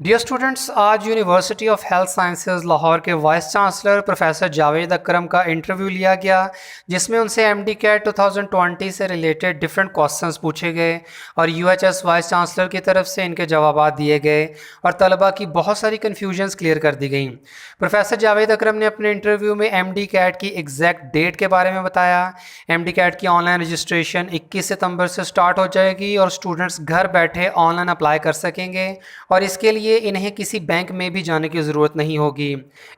Dear students, आज university of health sciences Lahore के vice chancellor professor Javed अकरम का इंटरव्यू लिया गया, जिसमें उनसे एमडी कैट 2020 से रिलेटेड डिफरेंट क्वेश्चंस पूछे गए और यूएचएस वाइस चांसलर की तरफ से इनके जवाब दिए गए और तलबा की बहुत सारी कन्फ्यूजन्स क्लियर कर दी गई। प्रोफेसर जावेद अकरम ने अपने इंटरव्यू में एमडी कैट की एग्जैक्ट डेट के बारे में बताया। एमडी कैट की ऑनलाइन रजिस्ट्रेशन 21 सितंबर से स्टार्ट हो जाएगी और स्टूडेंट्स घर बैठे ऑनलाइन अप्लाई कर सकेंगे और इसके लिए इन्हें किसी बैंक में भी जाने की ज़रूरत नहीं होगी।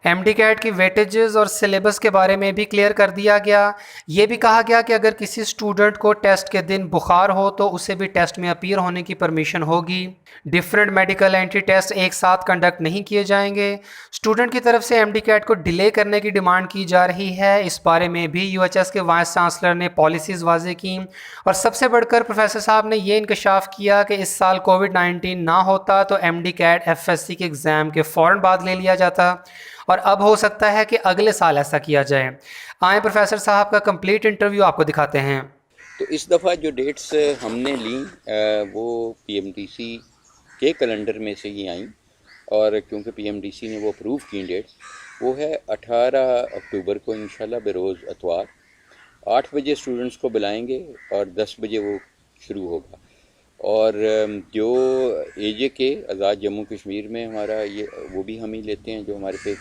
एमडी कैट की वेटेजेस और सिलेबस के बारे में भी क्लियर कर दिया गया। ये भी कहा गया कि अगर किसी स्टूडेंट को टेस्ट के दिन बुखार हो तो उसे भी टेस्ट में अपीयर होने की परमिशन होगी। डिफरेंट मेडिकल एंट्री टेस्ट एक साथ कंडक्ट नहीं किए जाएंगे। स्टूडेंट की तरफ से एमडी कैट को डिले करने की डिमांड की जा रही है। इस बारे में भी यूएचएस के वाइस चांसलर ने पॉलिसीज़ वाजे की और सबसे बढ़कर प्रोफेसर साहब ने ये इंकशाफ किया कि इस साल कोविड-19 ना होता तो एमडी कैट एफएससी के एग्ज़ाम के फ़ौरन बाद ले लिया जाता और अब हो सकता है कि अगले साल ऐसा किया जाए। आए प्रोफेसर साहब का कंप्लीट इंटरव्यू आपको दिखाते हैं। तो इस दफ़ा जो डेट्स हमने ली वो पीएमडीसी के कैलेंडर में से ही आई और क्योंकि पीएमडीसी ने वो अप्रूव की डेट्स, वो है 18 अक्टूबर को इंशाल्लाह बरोज़ इतवार 8 बजे स्टूडेंट्स को बुलाएंगे और 10 बजे वो शुरू होगा। और जो एजे के आज़ाद जम्मू कश्मीर में हमारा ये वो भी हम ही लेते हैं, जो हमारे पे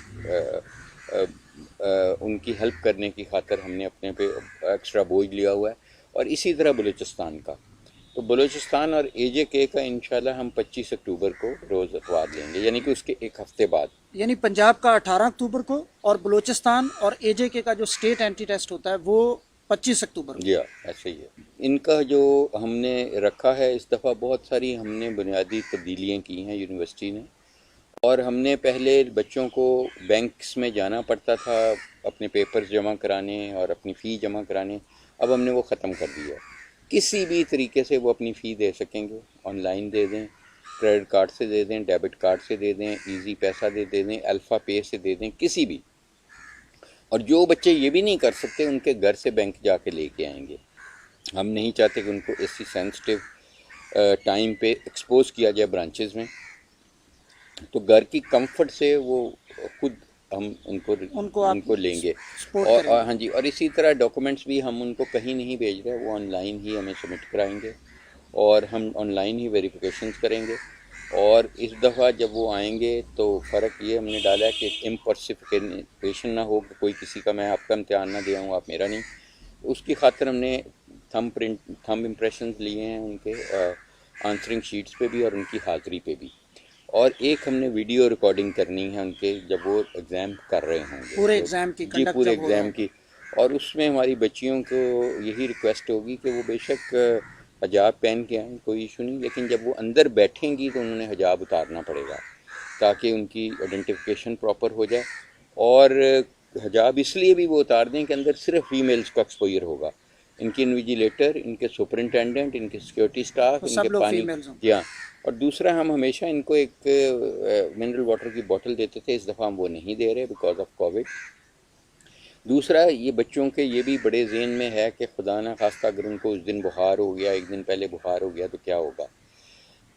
उनकी हेल्प करने की खातर हमने अपने पे एक्स्ट्रा बोझ लिया हुआ है। और इसी तरह बलूचिस्तान का, तो बलूचिस्तान और एजे के का इंशाल्लाह हम 25 अक्टूबर को रोज़ अतवार लेंगे, यानी कि उसके एक हफ्ते बाद। यानी पंजाब का 18 अक्टूबर को और बलूचिस्तान और एजेके का जो स्टेट एंटी टेस्ट होता है वो 25 अक्टूबर को। जी हाँ, ऐसे ही है। इनका जो हमने रखा है इस दफ़ा बहुत सारी हमने बुनियादी तब्दीलियाँ की हैं यूनिवर्सिटी ने। और हमने पहले बच्चों को बैंक्स में जाना पड़ता था अपने पेपर्स जमा कराने और अपनी फ़ी जमा कराने, अब हमने वो ख़त्म कर दिया। किसी भी तरीके से वो अपनी फ़ी दे सकेंगे, ऑनलाइन दे दें, क्रेडिट कार्ड से दे दें, डेबिट कार्ड से दे दें, इजी पैसा दे दें, अल्फ़ा पे से दे दें, किसी भी। और जो बच्चे ये भी नहीं कर सकते उनके घर से बैंक जाके लेके आएंगे। हम नहीं चाहते कि उनको ऐसी सेंसिटिव टाइम पे एक्सपोज किया जाए ब्रांचेस में, तो घर की कंफर्ट से वो खुद हम उनको लेंगे। और हाँ जी, और इसी तरह डॉक्यूमेंट्स भी हम उनको कहीं नहीं भेज रहे, वो ऑनलाइन ही हमें सबमिट कराएंगे और हम ऑनलाइन ही वेरिफिकेशंस करेंगे। और इस दफ़ा जब वो आएंगे तो फ़र्क ये हमने डाला है कि इम्पर्सिफिकेशन ना हो कि कोई किसी का मैं आपका इम्तिहान ना दे आऊँ, आप मेरा नहीं। उसकी खातिर हमने थंब इम्प्रेशंस लिए हैं उनके आंसरिंग शीट्स पे भी और उनकी हाज़िरी पे भी। और एक हमने वीडियो रिकॉर्डिंग करनी है उनके जब वो एग्ज़ाम कर रहे होंगे, पूरे एग्ज़ाम की, जी पूरे एग्ज़ाम की। और उसमें हमारी बच्चियों को यही रिक्वेस्ट होगी कि वो बेशक हिजाब पहन के आएँ, कोई इशू नहीं, लेकिन जब वो अंदर बैठेंगी तो उन्होंने हिजाब उतारना पड़ेगा ताकि उनकी आइडेंटिफिकेशन प्रॉपर हो जाए। और हिजाब इसलिए भी वो उतार दें कि अंदर सिर्फ फीमेल्स को एक्सपोजर होगा, इनके इन्विजिलेटर, इनके सुपरिटेंडेंट, इनके सिक्योरिटी स्टाफ, इनके पानी। जी हाँ। और दूसरा, हम हमेशा इनको एक मिनरल वाटर की बोतल देते थे, इस दफ़ा हम वो नहीं दे रहे बिकॉज ऑफ कोविड। दूसरा, ये बच्चों के ये भी बड़े ज़हन में है कि खुदा ना खास्ता अगर उनको उस दिन बुखार हो गया, एक दिन पहले बुखार हो गया तो क्या होगा।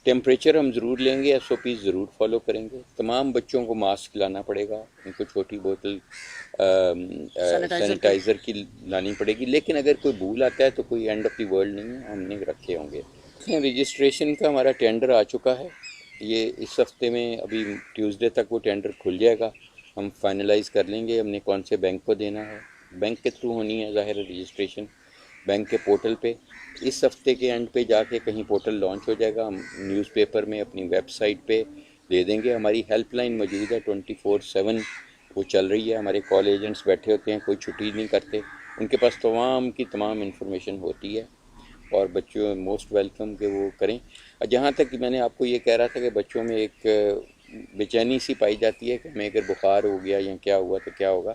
टेम्परेचर हम ज़रूर लेंगे, SOPs ज़रूर फॉलो करेंगे। तमाम बच्चों को मास्क लाना पड़ेगा, उनको छोटी बोतल सैनिटाइज़र की लानी पड़ेगी। लेकिन अगर कोई भूल आता है तो कोई एंड ऑफ द वर्ल्ड नहीं है, हमने रखे होंगे। रजिस्ट्रेशन का हमारा टेंडर आ चुका है, ये इस हफ्ते में, अभी ट्यूसडे तक वो टेंडर खुल जाएगा। हम फाइनलाइज़ कर लेंगे हमने कौन से बैंक को देना है। बैंक के थ्रू होनी है ज़ाहिर रजिस्ट्रेशन, बैंक के पोर्टल पे। इस हफ्ते के एंड पे जाके कहीं पोर्टल लॉन्च हो जाएगा, हम न्यूज़पेपर में अपनी वेबसाइट पे दे देंगे। हमारी हेल्पलाइन मौजूद है, 24/7 वो चल रही है। हमारे कॉल एजेंट्स बैठे होते हैं, कोई छुट्टी नहीं करते, उनके पास तमाम की तमाम इंफॉर्मेशन होती है और बच्चों मोस्ट वेलकम के वो करें। और जहाँ तक कि मैंने आपको ये कह रहा था कि बच्चों में एक बेचैनी सी पाई जाती है कि हमें अगर बुखार हो गया या क्या हुआ तो क्या होगा,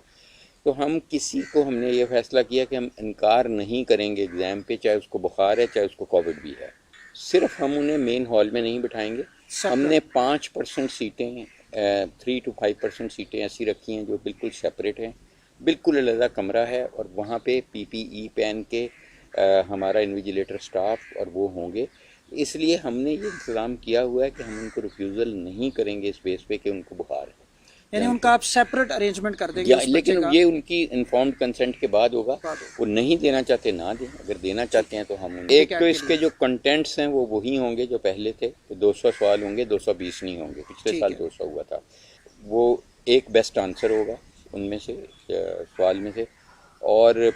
तो हम किसी को, हमने ये फैसला किया कि हम इनकार नहीं करेंगे एग्ज़ाम पे, चाहे उसको बुखार है चाहे उसको कोविड भी है। सिर्फ हम उन्हें मेन हॉल में नहीं बिठाएंगे, हमने 5% सीटें 3 to 5% सीटें ऐसी रखी हैं जो बिल्कुल सेपरेट हैं, बिल्कुल अलग कमरा है और वहाँ पे PPE पहन के हमारा इन्विजिलेटर स्टाफ और वो होंगे। इसलिए हमने ये इंतज़ाम किया हुआ है कि हम उनको रिफ्यूज़ल नहीं करेंगे इस बेस पे कि उनको बुखार है, यानी उनका आप सेपरेट अरेंजमेंट कर देंगे या उस बच्चे लेकिन का? ये उनकी इन्फॉर्म्ड कंसेंट के बाद होगा। बाद होगा। वो नहीं देना चाहते ना दें, अगर देना चाहते हैं तो हम ठीक एक है, तो आपके इसके जो कंटेंट्स हैं वो वही होंगे जो पहले थे, तो 200 सवाल होंगे, 220 नहीं होंगे। पिछले ठीक साल है। 200 हुआ था। वो एक बेस्ट आंसर होगा उनमें से, सवाल में से, और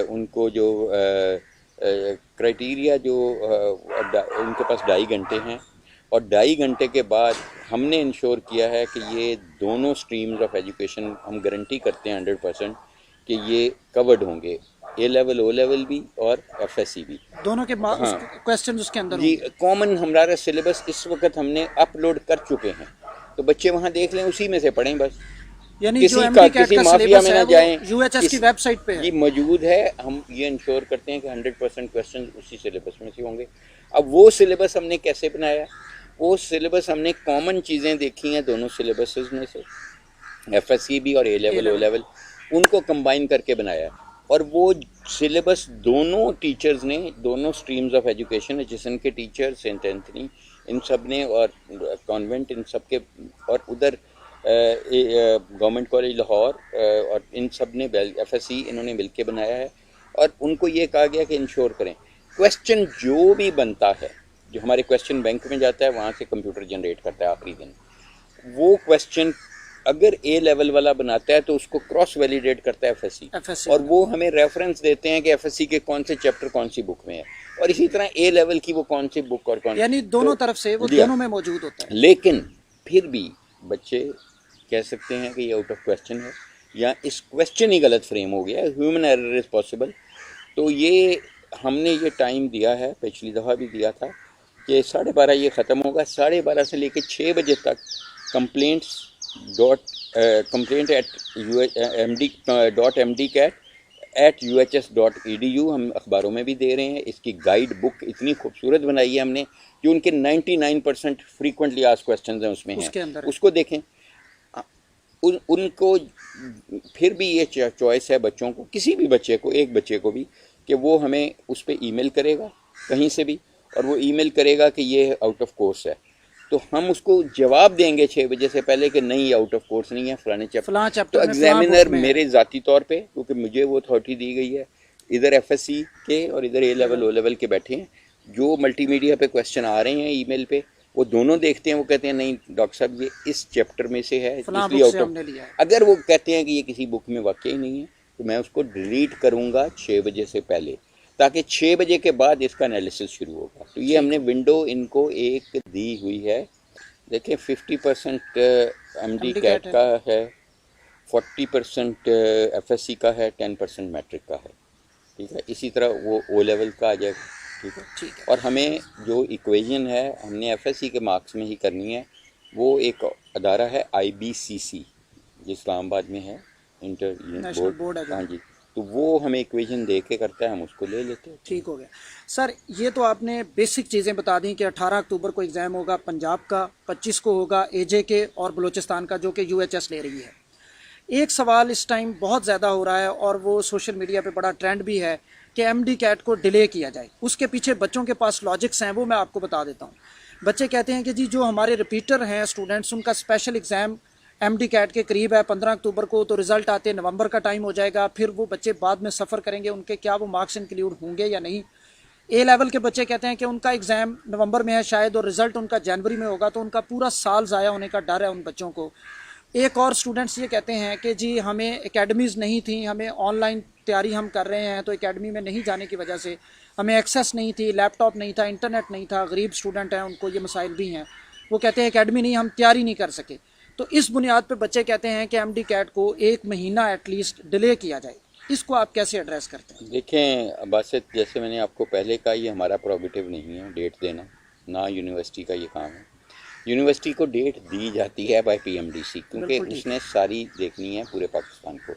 उनको जो क्राइटेरिया जो उनके पास 2.5 घंटे हैं, और 2.5 घंटे के बाद हमने इंश्योर किया है कि ये दोनों स्ट्रीम्स ऑफ एजुकेशन हम गारंटी करते हैं 100% कि ये कवर्ड होंगे, ए लेवल ओ लेवल भी और एफएससी भी। दोनों के हाँ क्वेश्चन उसके अंदर जी, होंगे। कॉमन हमारा सिलेबस इस वक्त हमने अपलोड कर चुके हैं, तो बच्चे वहाँ देख लें, उसी में से पढ़ें बस। यानी किसी जो का एमडी कैट किसी का माफिया सिलेबस में है ना वो जाएं, यूएचएस की वेबसाइट पे ये है। मौजूद है। हम ये इंश्योर करते हैं कि 100% क्वेश्चन उसी सिलेबस में से होंगे। अब वो सिलेबस हमने कैसे बनाया? वो सिलेबस हमने कॉमन चीज़ें देखी हैं दोनों सिलेबसेस में से, एफएससी भी और ए लेवल ओ लेवल, उनको कंबाइन करके बनाया है। और वो सिलेबस दोनों टीचर्स ने, दोनों स्ट्रीम्स ऑफ एजुकेशन, एचएसएन के टीचर, सेंट एंथनी, इन सब ने, और कॉन्वेंट, इन सब के, और उधर गवर्नमेंट कॉलेज लाहौर और इन सब ने एफएससी इन्होंने मिलके बनाया है। और उनको ये कहा गया कि इंश्योर करें क्वेश्चन जो भी बनता है, जो हमारे क्वेश्चन बैंक में जाता है, वहाँ से कंप्यूटर जनरेट करता है आखिरी दिन, वो क्वेश्चन अगर ए लेवल वाला बनाता है तो उसको क्रॉस वैलिडेट करता है एफएससी, और वो हमें रेफरेंस देते हैं कि एफएससी के कौन से चैप्टर कौन सी बुक में है, और इसी तरह ए लेवल की वो कौन सी बुक और कौन, यानी दोनों तरफ से वो दोनों में मौजूद होता है। लेकिन फिर भी बच्चे कह सकते हैं कि ये आउट ऑफ क्वेश्चन है, या इस क्वेश्चन ही गलत फ्रेम हो गया, ह्यूमन एरर इज पॉसिबल। तो ये हमने ये टाइम दिया है, पिछली दफ़ा भी दिया था कि 12:30 ये ख़त्म होगा, 12:30 से लेकर 6 बजे तक कंप्लेंट mdcat@uhs.edu हम अखबारों में भी दे रहे हैं। इसकी गाइड बुक इतनी खूबसूरत बनाई है हमने, जो उनके 99% फ्रीक्वेंटली आस्क्ड क्वेश्चंस हैं उसमें हैं, उसको देखें। उनको फिर भी ये चॉइस है बच्चों को, किसी भी बच्चे को, एक बच्चे को भी, कि वो हमें उस पर ईमेल करेगा कहीं से भी, और वो ईमेल करेगा कि ये आउट ऑफ कोर्स है, तो हम उसको जवाब देंगे 6 बजे से पहले कि नहीं, आउट ऑफ कोर्स नहीं है, फलाने चैप्टर। तो एग्जामिनर मेरे ज़ाती तौर पे, क्योंकि मुझे वो अथॉरिटी दी गई है, इधर एफएससी के और इधर ए लेवल ओ लेवल के बैठे हैं, जो मल्टीमीडिया पे क्वेश्चन आ रहे हैं ईमेल पे, वो दोनों देखते हैं, वो कहते हैं नहीं डॉक्टर साहब ये इस चैप्टर में से है, इसलिए आउट ऑफ। अगर वो कहते हैं कि ये किसी बुक में वाकई नहीं है, तो मैं उसको डिलीट करूँगा 6 बजे से पहले, ताकि 6 बजे के बाद इसका एनालिसिस शुरू होगा। तो ये हमने विंडो इनको एक दी हुई है। देखिए 50% एमडी कैट का है, 40% एफएससी का है, 10% मैट्रिक का है, ठीक है। इसी तरह वो ओ लेवल का आ जाएगा, ठीक है। और हमें जो इक्वेशन है हमने एफएससी के मार्क्स में ही करनी है। वो एक अदारा है आईबीसीसी, जो इस्लामाबाद में है, इंटर बोर्ड, हाँ जी, तो वो हमें इक्वेशन दे के करता है, हम उसको ले लेते हैं। ठीक हो गया सर। ये तो आपने बेसिक चीज़ें बता दी कि 18 अक्टूबर को एग्ज़ाम होगा पंजाब का, 25 को होगा एजे के और बलूचिस्तान का, जो कि यूएचएस ले रही है। एक सवाल इस टाइम बहुत ज़्यादा हो रहा है और वो सोशल मीडिया पे बड़ा ट्रेंड भी है कि एमडी कैट को डिले किया जाए। उसके पीछे बच्चों के पास लॉजिक्स हैं, वो मैं आपको बता देता हूँ। बच्चे कहते हैं कि जी जो हमारे रिपीटर हैं स्टूडेंट्स, उनका स्पेशल एग्ज़ाम एमडी कैट के करीब है 15 अक्टूबर को, तो रिज़ल्ट आते नवंबर का टाइम हो जाएगा, फिर वो बच्चे बाद में सफ़र करेंगे, उनके क्या वो मार्क्स इंक्लूड होंगे या नहीं। ए लेवल के बच्चे कहते हैं कि उनका एग्ज़ाम नवंबर में है शायद, और रिज़ल्ट उनका जनवरी में होगा, तो उनका पूरा साल ज़ाया होने का डर है उन बच्चों को। एक और स्टूडेंट्स ये कहते हैं कि जी हमें एकेडमीज़ नहीं थी, हमें ऑनलाइन तैयारी हम कर रहे हैं, तो एकेडमी में नहीं जाने की वजह से हमें एक्सेस नहीं थी, लैपटॉप नहीं था, इंटरनेट नहीं था, गरीब स्टूडेंट हैं, उनको ये मसाइल भी हैं। वो कहते हैं एकेडमी नहीं, हम तैयारी नहीं कर सके। तो इस बुनियाद पे बच्चे कहते हैं कि एमडी कैट को 1 महीना एटलीस्ट डिले किया जाए। इसको आप कैसे एड्रेस करते हैं? देखें बासित, जैसे मैंने आपको पहले कहा, ये हमारा प्रोविटिव नहीं है डेट देना, ना यूनिवर्सिटी का ये काम है। यूनिवर्सिटी को डेट दी जाती है बाय पीएमडीसी, क्योंकि उसने सारी देखनी है पूरे पाकिस्तान को।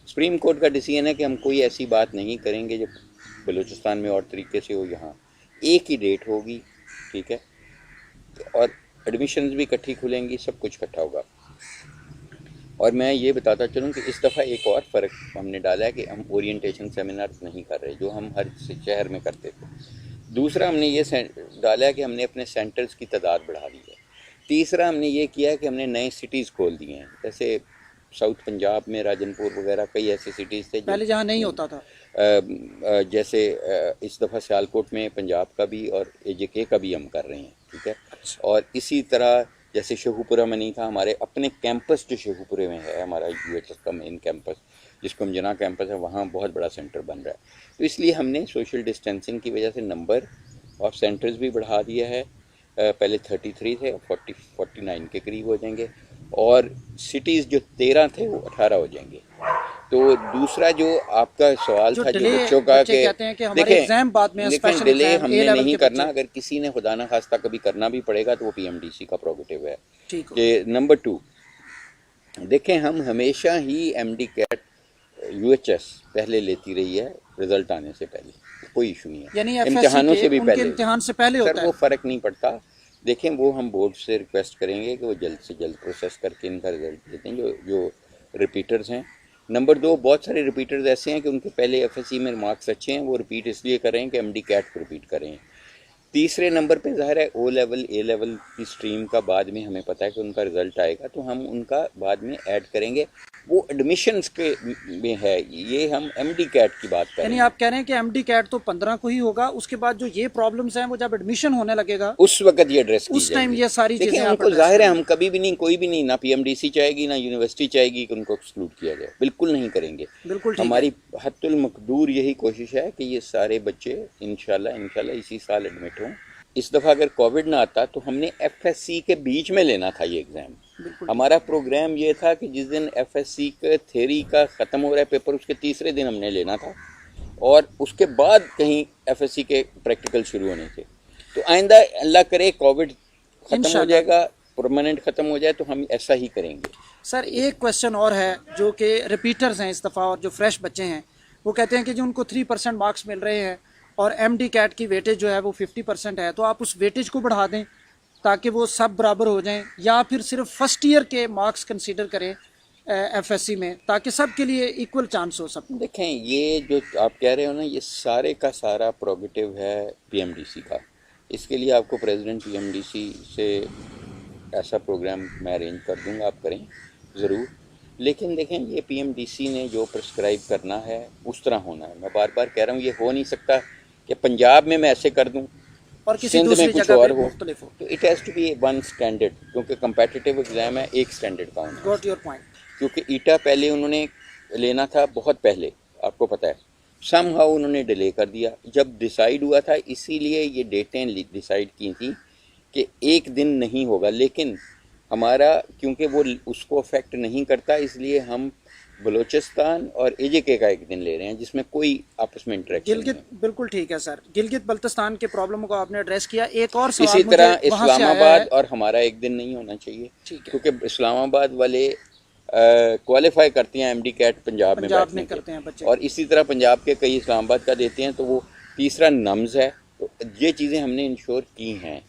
सुप्रीम कोर्ट का डिसीजन है कि हम कोई ऐसी बात नहीं करेंगे जो बलूचिस्तान में और तरीके से हो, यहाँ एक ही डेट होगी, ठीक है, और एडमिशन्स भी इकट्ठी खुलेंगी, सब कुछ इकट्ठा होगा। और मैं ये बताता चलूँ कि इस दफ़ा एक और फ़र्क हमने डाला है कि हम ओरिएंटेशन सेमिनार नहीं कर रहे, जो हम हर शहर में करते थे। दूसरा हमने ये डाला है कि हमने अपने सेंटर्स की तादाद बढ़ा दी है। तीसरा हमने ये किया है कि हमने नए सिटीज़ खोल दिए हैं, जैसे साउथ पंजाब में राजनपुर वगैरह कई ऐसे सिटीज़ थे पहले जहाँ नहीं होता था। जैसे इस दफ़ा सियालकोट में पंजाब का भी और AJK का भी हम कर रहे हैं, ठीक है। और इसी तरह जैसे शेखुपुरा में नहीं था, हमारे अपने कैंपस जो शेखुपुरे में है, हमारा UHS का मेन कैंपस जिसको हम जना कैंपस है, वहाँ बहुत बड़ा सेंटर बन रहा है। तो इसलिए हमने सोशल डिस्टेंसिंग की वजह से नंबर ऑफ सेंटर्स भी बढ़ा दिया है। पहले 33 थे, 49 के करीब हो जाएंगे, और सिटीज़ जो 13 थे वो 18 हो जाएंगे। तो दूसरा जो आपका सवाल था जो बच्चों का, बच्चे कहते हैं कि हमारे एग्जाम बाद में लेकिन डिले हमने नहीं करना। अगर किसी ने खुदा न खास्ता कभी करना भी पड़ेगा तो वो PMDC का प्रोगेटिव है। कि नंबर 2 देखें, हम हमेशा ही MD कैट UHS पहले लेती रही है रिजल्ट आने से पहले, कोई इशू नहीं है। यानी इम्तिहानों से भी पहले, इम्तिहान से पहले होता है। वो फ़र्क नहीं पड़ता। देखें, वो हम बोर्ड से रिक्वेस्ट करेंगे कि वो जल्द से जल्द प्रोसेस करके इनका रिजल्ट देते हैं जो रिपीटर्स हैं। नंबर 2, बहुत सारे रिपीटर्स ऐसे हैं कि उनके पहले FSC में मार्क्स अच्छे हैं, वो रिपीट इसलिए कर रहे हैं कि MD कैट को रिपीट करें। तीसरे नंबर पे ज़ाहिर है O लेवल A लेवल की स्ट्रीम का बाद में हमें पता है कि उनका रिज़ल्ट आएगा, तो हम उनका बाद में ऐड करेंगे। वो एडमिशन्स के में है, ये हम MD कैट की बात कर रहे हैं। यानी आप कह रहे हैं कि MD कैट तो 15 को ही होगा, उसके बाद जो ये प्रॉब्लम्स हैं वो जब एडमिशन होने लगेगा उस वक्त ये एड्रेस की उस टाइम ये सारी चीज़ें उनको ज़ाहिर है हम कभी भी नहीं, कोई भी नहीं, ना PMDC चाहेगी ना यूनिवर्सिटी चाहेगी कि उनको एक्सक्लूड किया जाए, बिल्कुल नहीं करेंगे। बिल्कुल हमारी हत्तुल मकदूर यही कोशिश है कि ये सारे बच्चे इंशाल्लाह इसी साल एडमिट हों। इस दफ़ा अगर कोविड ना आता तो हमने FSC के बीच में लेना था ये एग्ज़ाम। हमारा प्रोग्राम ये था कि जिस दिन FSC के थ्योरी का ख़त्म हो रहा है पेपर, उसके तीसरे दिन हमने लेना था, और उसके बाद कहीं FSC के प्रैक्टिकल शुरू होने थे। तो आइंदा अल्लाह करे कोविड ख़त्म हो जाएगा, परमानेंट ख़त्म हो जाए, तो हम ऐसा ही करेंगे। सर, एक क्वेश्चन और है जो कि रिपीटर्स हैं इस दफ़ा, और जो फ्रेश बच्चे हैं वो कहते हैं कि जो उनको 3% मार्क्स मिल रहे हैं और MD कैट की वेटेज जो है वो 50% है, तो आप उस वेटेज को बढ़ा दें ताकि वो सब बराबर हो जाएं, या फिर सिर्फ फर्स्ट ईयर के मार्क्स कंसीडर करें FSC में, ताकि सब के लिए इक्वल चांस हो सब। देखें, ये जो आप कह रहे हो ना, ये सारे का सारा प्रोगेटिव है PMDC का। इसके लिए आपको प्रेसिडेंट PMDC से ऐसा प्रोग्राम मैं अरेंज कर दूंगा, आप करें ज़रूर। लेकिन देखें, ये PMDC ने जो प्रिस्क्राइब करना है उस तरह होना है। मैं बार बार कह रहा हूँ, ये हो नहीं सकता कि पंजाब में मैं ऐसे कर दूं और किसी सिंध दूसरी में कुछ जगह और पे हो। मुख्तलिफ हो। तो it has to be one standard, क्योंकि कंपेटिटिव एग्ज़ाम है, एक स्टैंडर्ड का होना। Got your point. क्योंकि ईटा पहले उन्होंने लेना था, बहुत पहले, आपको पता है, समहाउ उन्होंने डिले कर दिया। जब डिसाइड हुआ था, इसीलिए ये डेटें डिसाइड की थी कि एक दिन नहीं होगा, लेकिन हमारा क्योंकि वो उसको अफेक्ट नहीं करता, इसलिए हम बलूचिस्तान और AJK का एक दिन ले रहे हैं जिसमें कोई आपस में इंटरेक्शन नहीं है। गिलगित, बिल्कुल ठीक है सर। गिलगित बल्तिस्तान के प्रॉब्लम को आपने एड्रेस किया। एक और सवाल इसी तरह मुझे वहाँ से आया इस्लामाबाद है। और हमारा एक दिन नहीं होना चाहिए, ठीक है। क्योंकि इस्लामाबाद वाले क्वालिफाई करते हैं MD कैट पंजाब में बैठने करते हैं के, बच्चे। और इसी तरह पंजाब के कई इस्लामाबाद का देते हैं, तो वो तीसरा नम्स है। तो ये चीज़ें हमने इंश्योर की हैं।